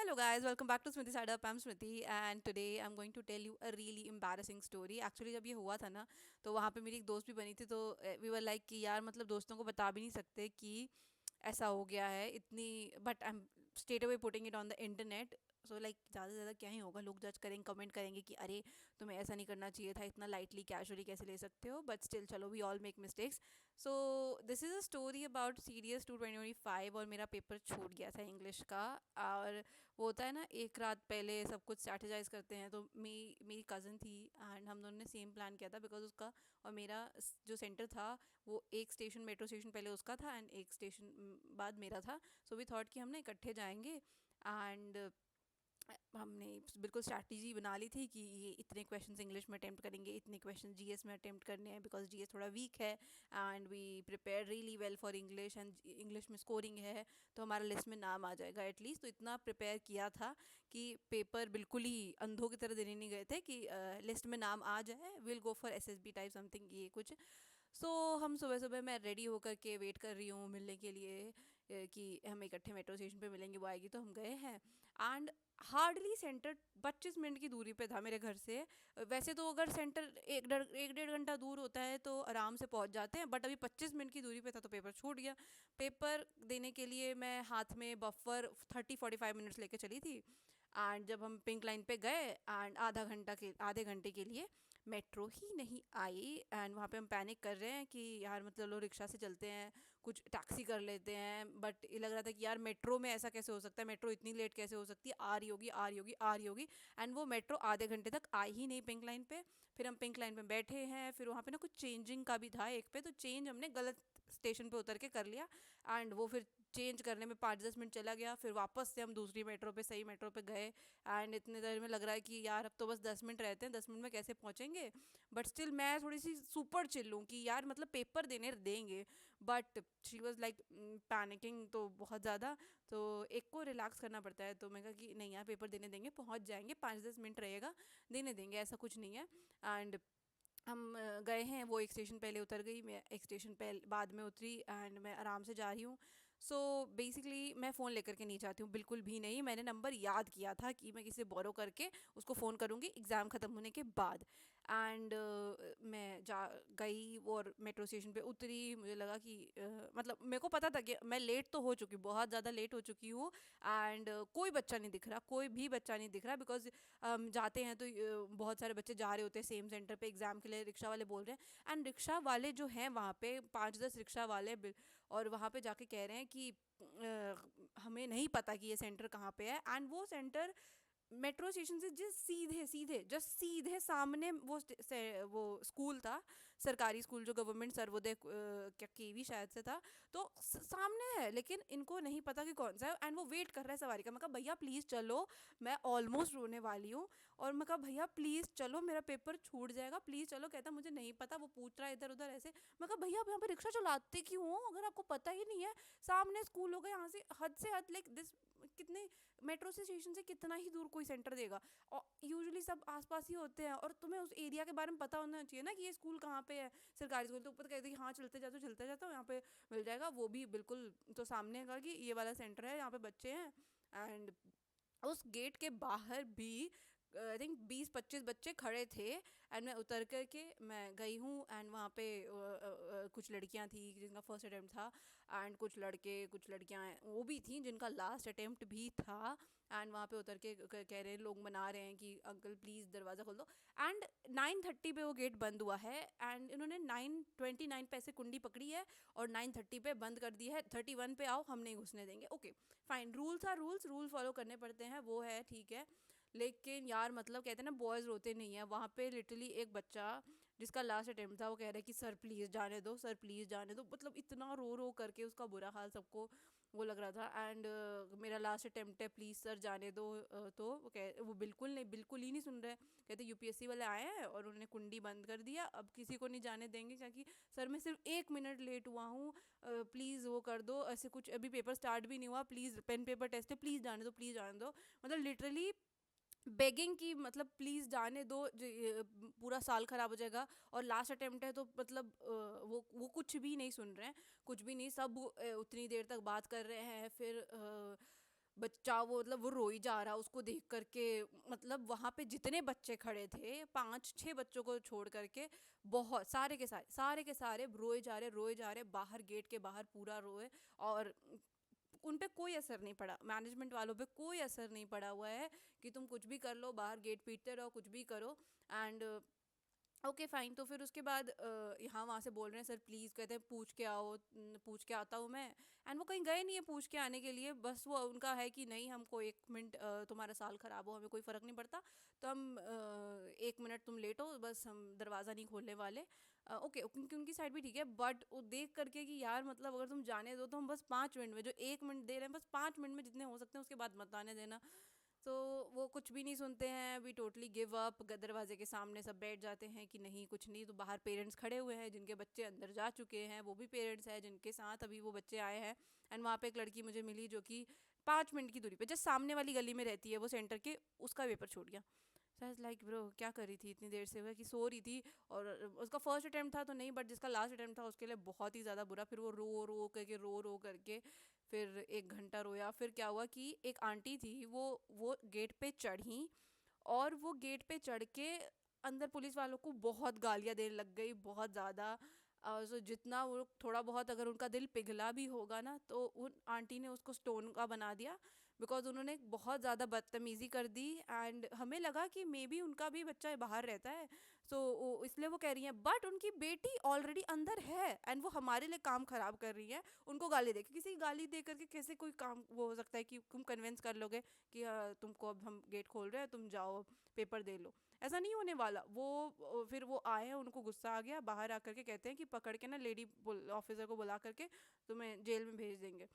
Hello, guys. Welcome back to Smriti Side Up. I'm Smriti, and today I'm going to tell you a really embarrassing story. Actually, जब ये हुआ था ना, तो वहाँ पे मेरी एक दोस्त भी बनी थी, तो वी वर लाइक कि यार मतलब दोस्तों को बता भी नहीं सकते कि ऐसा हो गया है इतनी, but I am straight away putting it on the internet. So like ज़्यादा से ज़्यादा क्या ही होगा, लोग जज करेंगे, कमेंट करेंगे कि अरे तुम्हें ऐसा नहीं करना चाहिए था, इतना लाइटली कैजुअली कैसे ले सकते हो, बट स्टिल चलो, we all make mistakes. So this is a story about serious 2025. और मेरा पेपर छूट गया था इंग्लिश का. और वो होता है ना, एक रात पहले सब कुछ स्ट्रैटेजाइज करते हैं, तो मेरी कज़न थी एंड हम दोनों ने सेम प्लान किया था, बिकॉज उसका और मेरा जो सेंटर था वो एक स्टेशन, मेट्रो स्टेशन पहले उसका था एंड एक स्टेशन बाद मेरा था. सो वी थॉट कि हम ना इकट्ठे जाएंगे. एंड हमने बिल्कुल स्ट्रैटेजी बना ली थी कि ये इतने क्वेश्चंस इंग्लिश में अटेम्प्ट करेंगे, इतने क्वेश्चन जीएस में अटेम्प्ट करने हैं, बिकॉज जीएस थोड़ा वीक है. And we prepare really well for English, and English में स्कोरिंग है तो हमारा लिस्ट में नाम आ जाएगा एटलीस्ट. तो इतना प्रिपेयर किया था कि पेपर बिल्कुल ही अंधों की तरह देने नहीं गए थे कि लिस्ट में नाम आ जाए, will go for SSB type something, ये कुछ. सो हम सुबह सुबह मैं रेडी होकर के वेट कर रही हूँ मिलने के लिए, कि हम इकट्ठे मेट्रो स्टेशन पे मिलेंगे, वो आएगी. तो हम गए हैं एंड हार्डली सेंटर 25 मिनट की दूरी पे था मेरे घर से. वैसे तो अगर सेंटर एक डेढ़ घंटा दूर होता है तो आराम से पहुंच जाते हैं, बट अभी 25 मिनट की दूरी पे था तो पेपर छूट गया. पेपर देने के लिए मैं हाथ में बफर 30-45 मिनट्स लेके चली थी. एंड जब हम पिंक लाइन पे गए एंड आधे घंटे के लिए मेट्रो ही नहीं आई. एंड वहाँ पे हम पैनिक कर रहे हैं कि यार मतलब लोग रिक्शा से चलते हैं, कुछ टैक्सी कर लेते हैं, बट ये लग रहा था कि यार मेट्रो में ऐसा कैसे हो सकता है, मेट्रो इतनी लेट कैसे हो सकती है, आ रही होगी आ रही होगी आ रही होगी. एंड वो मेट्रो आधे घंटे तक आई ही नहीं पिंक लाइन पे. फिर हम पिंक लाइन पे बैठे हैं, फिर वहाँ पे ना कुछ चेंजिंग का भी था एक पे, तो चेंज हमने गलत स्टेशन पे उतर के कर लिया. एंड वो फिर चेंज करने में 5-10 मिनट चला गया. फिर वापस से हम दूसरी मेट्रो पे, सही मेट्रो पे गए. एंड इतने देर में लग रहा है कि यार अब तो बस 10 मिनट रहते हैं, 10 मिनट में कैसे पहुंचेंगे. बट स्टिल मैं थोड़ी सी सुपर चिल हूँ कि यार मतलब पेपर देने देंगे. But she was like panicking तो बहुत ज़्यादा. तो एक को रिलैक्स करना पड़ता है, तो मैं कहा कि नहीं यार पेपर देने देंगे, पहुँच जाएंगे, 5-10 मिनट रहेगा, देने देंगे, ऐसा कुछ नहीं है. एंड हम गए हैं, वो एक स्टेशन पहले उतर गई, मैं एक स्टेशन पहले बाद में उतरी एंड मैं आराम से जा रही हूँ. सो बेसिकली मैं फ़ोन लेकर के नहीं जाती हूँ, बिल्कुल भी नहीं. मैंने नंबर याद किया था कि मैं किसी से बोरो करके उसको फ़ोन करूँगी एग्ज़ाम ख़त्म होने के बाद. एंड मैं जा गई और मेट्रो स्टेशन पे उतरी. मुझे लगा कि मतलब मेरे को पता था कि मैं लेट तो हो चुकी हूँ, बहुत ज़्यादा लेट हो चुकी हूँ. एंड कोई बच्चा नहीं दिख रहा, कोई भी बच्चा नहीं दिख रहा, बिकॉज जाते हैं तो बहुत सारे बच्चे जा रहे होते हैं सेम सेंटर पे एग्ज़ाम के लिए, रिक्शा वाले बोल रहे हैं. एंड रिक्शा वाले जो हैं वहाँ पे 5-10 रिक्शा वाले और वहाँ पे जाके कह रहे हैं कि हमें नहीं पता कि ये सेंटर कहाँ पे है. एंड वो सेंटर मेट्रो स्टेशन से जस्ट सीधे सीधे जस्ट सीधे सामने वो स्कूल था, सरकारी स्कूल जो गवर्नमेंट सर्वोदय क्या केवी शायद से था. तो सामने है, लेकिन इनको नहीं पता कि कौन सा है. एंड वो वेट कर रहा है सवारी का. मैं कहा भैया प्लीज़ चलो, मैं ऑलमोस्ट रोने वाली हूँ. और मैं कहा भैया प्लीज़ चलो, मेरा पेपर छूट जाएगा, प्लीज़ चलो. कहता मुझे नहीं पता, वो पूछ रहा है इधर उधर ऐसे. मैं कहा भैया आप यहाँ पे रिक्शा चलाते क्यों हो अगर आपको पता ही नहीं है, सामने स्कूल होगा, यहाँ से हद लाइक दिस, कितने मेट्रो से स्टेशन से कितना ही दूर कोई सेंटर देगा. और यूजुअली सब आसपास ही होते हैं, और तुम्हें उस एरिया के बारे में पता होना चाहिए ना कि ये स्कूल कहाँ पे है, सरकारी स्कूल. तो ऊपर कहते कि हाँ चलते जाते हो यहाँ पे मिल जाएगा, वो भी बिल्कुल तो सामने का कि ये वाला सेंटर है, यहाँ पे बच्चे हैं. एंड उस गेट के बाहर भी आई थिंक 20-25 बच्चे खड़े थे. एंड मैं उतर कर के मैं गई हूँ. एंड वहाँ पे कुछ लड़कियाँ थी जिनका फर्स्ट अटैम्प्ट था, एंड कुछ लड़के कुछ लड़कियाँ वो भी थी जिनका लास्ट अटैम्प्ट भी था. एंड वहाँ पे उतर के कह रहे हैं, लोग मना रहे हैं कि अंकल प्लीज़ दरवाज़ा खोल दो. एंड 9:30 पे वो गेट बंद हुआ है. एंड इन्होंने 9:29 पे ऐसे कुंडी पकड़ी है और 9:30 पे बंद कर दी है. 31 पे आओ, हम नहीं घुसने देंगे. ओके फाइन, रूल फॉलो करने पड़ते हैं, वो है ठीक है. लेकिन यार मतलब कहते हैं ना, बॉयज़ रोते नहीं है. वहाँ पे लिटरली एक बच्चा जिसका लास्ट अटेम्प्ट था, वो कह रहा है कि सर प्लीज़ जाने दो, सर प्लीज़ जाने दो. मतलब इतना रो रो करके उसका बुरा हाल सबको वो लग रहा था. एंड मेरा लास्ट अटेम्प्ट है, प्लीज़ सर जाने दो. तो वो बिल्कुल ही नहीं सुन रहे. कहते यूपीएससी वाले आए हैं और उन्होंने कुंडी बंद कर दिया, अब किसी को नहीं जाने देंगे, क्योंकि सर मैं सिर्फ 1 मिनट लेट हुआ हूँ, प्लीज़ वो कर दो. ऐसे कुछ अभी पेपर स्टार्ट भी नहीं हुआ, प्लीज़ पेन पेपर टेस्ट है, प्लीज़ जाने दो, प्लीज़ जाने दो. मतलब लिटरली बेगिंग की, मतलब प्लीज़ जाने दो, पूरा साल ख़राब हो जाएगा. और लास्ट अटेम्प्ट है तो मतलब वो कुछ भी नहीं सुन रहे हैं, कुछ भी नहीं. सब उतनी देर तक बात कर रहे हैं. फिर बच्चा वो मतलब वो रोई जा रहा उसको देख करके। मतलब वहाँ पे जितने बच्चे खड़े थे, 5-6 बच्चों को छोड़ करके, बहुत सारे के सारे रोए जा रहे, बाहर गेट के बाहर पूरा रोए। और उन पे कोई असर नहीं पड़ा, मैनेजमेंट वालों पे कोई असर नहीं पड़ा हुआ है कि तुम कुछ भी कर लो, बाहर गेट पीटते रहो, कुछ भी करो। And okay fine. तो फिर उसके बाद यहाँ वहाँ से बोल रहे हैं सर प्लीज़, कहते हैं पूछ के आओ, पूछ के आता हूँ मैं। एंड वो कहीं गए नहीं है पूछ के आने के लिए, बस वो उनका है कि नहीं हमको 1 मिनट, तुम्हारा साल ख़राब हो हमें कोई फ़र्क नहीं पड़ता, तो हम 1 मिनट तुम लेट हो, बस हम दरवाज़ा नहीं खोलने वाले। ओके, क्योंकि उनकी साइड भी ठीक है, बट वो देख करके कि यार मतलब अगर तुम जाने दो तो हम बस 5 मिनट में, जो 1 मिनट दे रहे हैं बस 5 मिनट में जितने हो सकते हैं उसके बाद मत आने देना। तो वो कुछ भी नहीं सुनते हैं, वी टोटली गिव अप। दरवाजे के सामने सब बैठ जाते हैं कि नहीं कुछ नहीं। तो बाहर पेरेंट्स खड़े हुए हैं जिनके बच्चे अंदर जा चुके हैं, वो भी पेरेंट्स हैं जिनके साथ अभी वो बच्चे आए हैं। एंड वहाँ पे एक लड़की मुझे मिली जो कि 5 मिनट की दूरी पे जस्ट सामने वाली गली में रहती है वो सेंटर के, उसका पेपर छूट गया। सो लाइक ब्रो क्या कर रही थी इतनी देर से, वो कि सो रही थी। और उसका फर्स्ट अटेम्प्ट था तो नहीं, बट जिसका लास्ट अटेम्प्ट था उसके लिए बहुत ही ज़्यादा बुरा। फिर वो रो करके फिर 1 घंटा रोया। फिर क्या हुआ कि एक आंटी थी, वो गेट पे चढ़ी, और वो गेट पे चढ़ के अंदर पुलिस वालों को बहुत गालियाँ देने लग गई, बहुत ज़्यादा। सो जितना वो थोड़ा बहुत अगर उनका दिल पिघला भी होगा ना, तो उन आंटी ने उसको स्टोन का बना दिया, बिकॉज उन्होंने बहुत ज़्यादा बदतमीज़ी कर दी। एंड हमें लगा कि मे बी उनका भी बच्चा बाहर रहता है, सो इसलिए वो कह रही हैं, बट उनकी बेटी ऑलरेडी अंदर है एंड वो हमारे लिए काम ख़राब कर रही है। उनको गाली दे के, किसी की गाली दे करके कैसे कोई काम वो हो सकता है कि तुम कन्विंस कर लोगे कि तुमको अब हम गेट खोल रहे हैं, तुम जाओ पेपर दे लो। ऐसा नहीं होने वाला। फिर वो आए हैं, उनको गुस्सा आ गया, बाहर आकर के कहते हैं कि पकड़ के ना लेडी ऑफिसर को बुला करके तुम्हें जेल में भेज देंगे।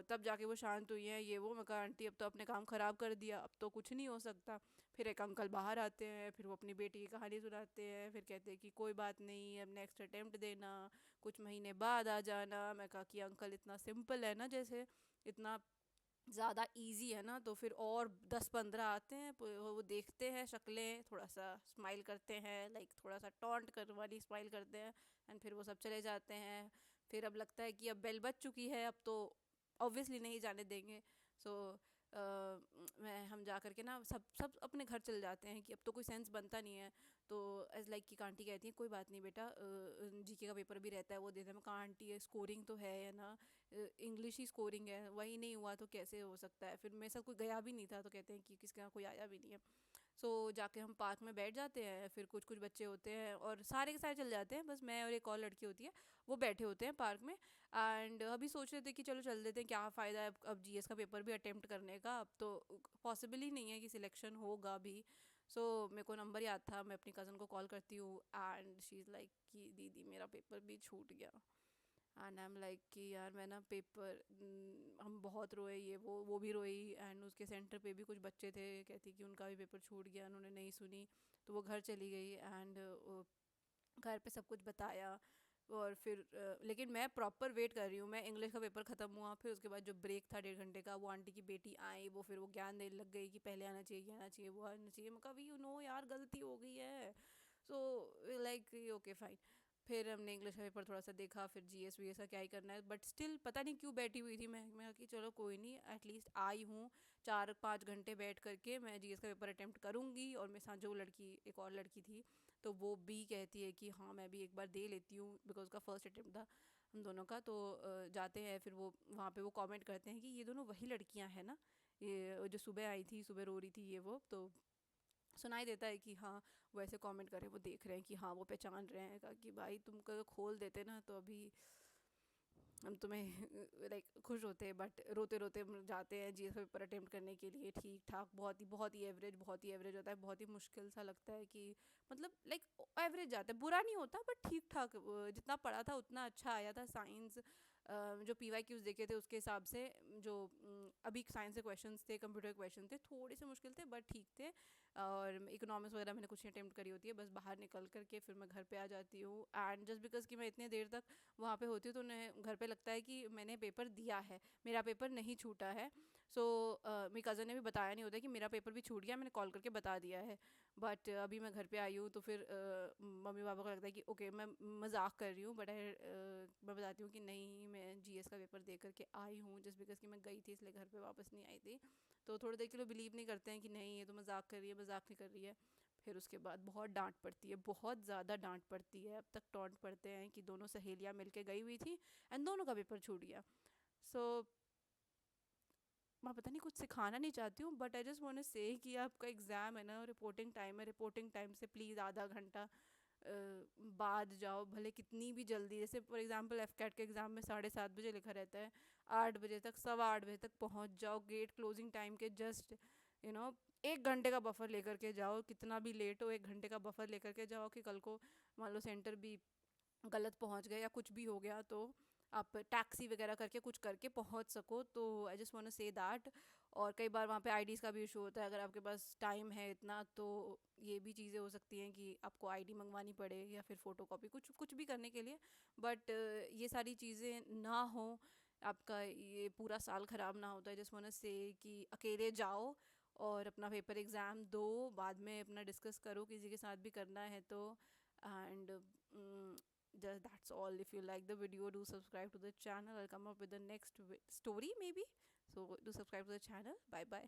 तब जाके वो शांत हुई हैं, ये वो। मैं कहा आंटी अब तो अपने काम ख़राब कर दिया, अब तो कुछ नहीं हो सकता। फिर एक अंकल बाहर आते हैं, फिर वो अपनी बेटी की कहानी सुनाते हैं, फिर कहते हैं कि कोई बात नहीं, अब नेक्स्ट अटेम्प्ट देना, कुछ महीने बाद आ जाना। मैं कहा कि अंकल इतना सिंपल है ना, जैसे इतना ज़्यादा इजी है ना, तो फिर और 10-15 आते हैं, वो देखते हैं शक्लें, थोड़ा सा स्माइल करते हैं, लाइक थोड़ा सा टॉन्ट कर वाली स्माइल करते हैं, एंड फिर वो सब चले जाते हैं। फिर अब लगता है कि अब बेल बज चुकी है, अब तो ऑब्वियसली नहीं जाने देंगे। सो मैं हम जा करके ना सब सब अपने घर चले जाते हैं कि अब तो कोई सेंस बनता नहीं है। तो एज लाइक की आंटी कहती है कोई बात नहीं बेटा, जीके का पेपर भी रहता है वो दे दे। मैं कहा आंटी स्कोरिंग तो है ना, इंग्लिश ही स्कोरिंग है, वही नहीं हुआ तो कैसे हो सकता है। फिर मेरे साथ कोई गया भी नहीं था, तो कहते हैं कि किसके यहाँ कोई आया भी नहीं है। जाके हम पार्क में बैठ जाते हैं, फिर कुछ कुछ बच्चे होते हैं और सारे के सारे चले जाते हैं, बस मैं और एक और लड़की होती है, वो बैठे होते हैं पार्क में। एंड अभी सोच रहे थे कि चलो चल देते हैं, क्या फ़ायदा है अब जीएस का पेपर भी अटेम्प्ट करने का, अब तो पॉसिबल ही नहीं है कि सिलेक्शन होगा भी। मेरे को नंबर याद था, मैं अपनी कज़न को कॉल करती हूँ, एंड शी इज़ लाइक कि दीदी मेरा पेपर भी छूट गया। एंड आई एम लाइक कि यार मैं ना पेपर, हम बहुत रोए, ये वो भी रोई। एंड उसके सेंटर पे भी कुछ बच्चे थे, कहती कि उनका भी पेपर छूट गया, उन्होंने नहीं सुनी, तो वो घर चली गई। एंड घर पे सब कुछ बताया। और फिर लेकिन मैं प्रॉपर वेट कर रही हूँ, मैं इंग्लिश का पेपर ख़त्म हुआ, फिर उसके बाद जो ब्रेक था 1.5 घंटे का, वो आंटी की बेटी आई, वो फिर वो ज्ञान देने लग गई कि पहले आना चाहिए, ये आना चाहिए, वो आना चाहिए। मैं कहा यू नो यार गलती हो गई है। Like okay fine. फिर हमने इंग्लिश का पेपर थोड़ा सा देखा, फिर जीएस वीएस का क्या ही करना है, बट स्टिल पता नहीं क्यों बैठी हुई थी मैं कि चलो कोई नहीं, एटलीस्ट आई हूँ, 4-5 घंटे बैठ करके मैं जीएस का पेपर अटेम्प्ट करूँगी। और मेरे साथ जो लड़की, एक और लड़की थी, तो वो भी कहती है कि हाँ मैं भी एक बार दे लेती हूँ, बिकॉज उसका फर्स्ट अटेम्प्ट था हम दोनों का। जाते हैं, फिर वो वहाँ पे वो कमेंट करते हैं कि ये दोनों वही लड़कियाँ हैं ना, ये जो सुबह आई थी, सुबह रो रही थी, ये वो। तो सुनाई देता है कि हाँ वो ऐसे कमेंट करें, वो देख रहे हैं कि हाँ वो पहचान रहे हैं। कहा कि भाई तुम कल खोल देते ना तो अभी हम तुम्हें लाइक खुश होते, बट रोते रोते हम जाते हैं जीएस पेपर अटेम्प्ट करने के लिए। ठीक ठाक, बहुत ही एवरेज होता है, बहुत ही मुश्किल सा लगता है कि मतलब लाइक एवरेज जाता है, बुरा नहीं होता बट ठीक ठाक। जितना पढ़ा था उतना अच्छा आया था। साइंस जो पी वाई क्यूज़ देखे थे उसके हिसाब से, जो अभी साइंस के क्वेश्चंस थे, कंप्यूटर के क्वेश्चन थे, थोड़े से मुश्किल थे बट ठीक थे। और इकोनॉमिक्स वगैरह मैंने कुछ अटेम्प्ट करी होती है, बस बाहर निकल करके फिर मैं घर पे आ जाती हूँ। एंड जस्ट बिकॉज कि मैं इतने देर तक वहाँ पे होती हूँ, तो उन्हें घर पे लगता है कि मैंने पेपर दिया है, मेरा पेपर नहीं छूटा है। मेरी कज़न ने भी बताया नहीं होता कि मेरा पेपर भी छूट गया, मैंने कॉल करके बता दिया है। बट अभी मैं घर पे आई हूँ तो फिर मम्मी पापा को लगता है कि ओके मैं मजाक कर रही हूँ, बट मैं बताती हूँ कि नहीं, मैं जीएस का पेपर दे करके आई हूँ, जस्ट बिकॉज कि मैं गई थी इसलिए घर पे वापस नहीं आई थी। तो थोड़ी देर के लिए बिलीव नहीं करते हैं कि नहीं ये तो मजाक कर रही है, मजाक नहीं कर रही है। फिर उसके बाद बहुत डांट पड़ती है, बहुत ज़्यादा डांट पड़ती है। अब तक टॉन्ट पड़ते हैं कि दोनों सहेलियाँ मिलके गई हुई थी एंड दोनों का पेपर छूट गया। सो मैं पता नहीं कुछ सिखाना नहीं चाहती हूँ, but I just want to say कि आपका एग्ज़ाम है ना, रिपोर्टिंग टाइम है, रिपोर्टिंग टाइम से प्लीज़ आधा घंटा बाद जाओ, भले कितनी भी जल्दी। जैसे फॉर एग्जांपल एफ कैट के एग्ज़ाम में 7:30 बजे लिखा रहता है, 8 बजे तक, 8:15 बजे तक पहुँच जाओ, गेट क्लोजिंग टाइम के जस्ट यू नो 1 घंटे का बफर लेकर के जाओ, कितना भी लेट हो 1 घंटे का बफर लेकर के जाओ कि कल को मान लो सेंटर भी गलत पहुंच गए या कुछ भी हो गया तो आप टैक्सी वगैरह करके कुछ करके पहुंच सको। तो I just want to say that. और कई बार वहाँ पे आईडीज़ का भी इशू होता है, अगर आपके पास टाइम है इतना तो ये भी चीज़ें हो सकती हैं कि आपको आईडी मंगवानी पड़े या फिर फ़ोटो कॉपी कुछ कुछ भी करने के लिए। बट ये सारी चीज़ें ना हो, आपका ये पूरा साल ख़राब ना होता है। जस्ट वांट टू से कि अकेले जाओ और अपना पेपर एग्ज़ाम दो, बाद में अपना डिस्कस करो किसी के साथ भी करना है तो। And that's all. If you like the video, do subscribe to the channel. I'll come up with the next story maybe. So do subscribe to the channel. Bye bye.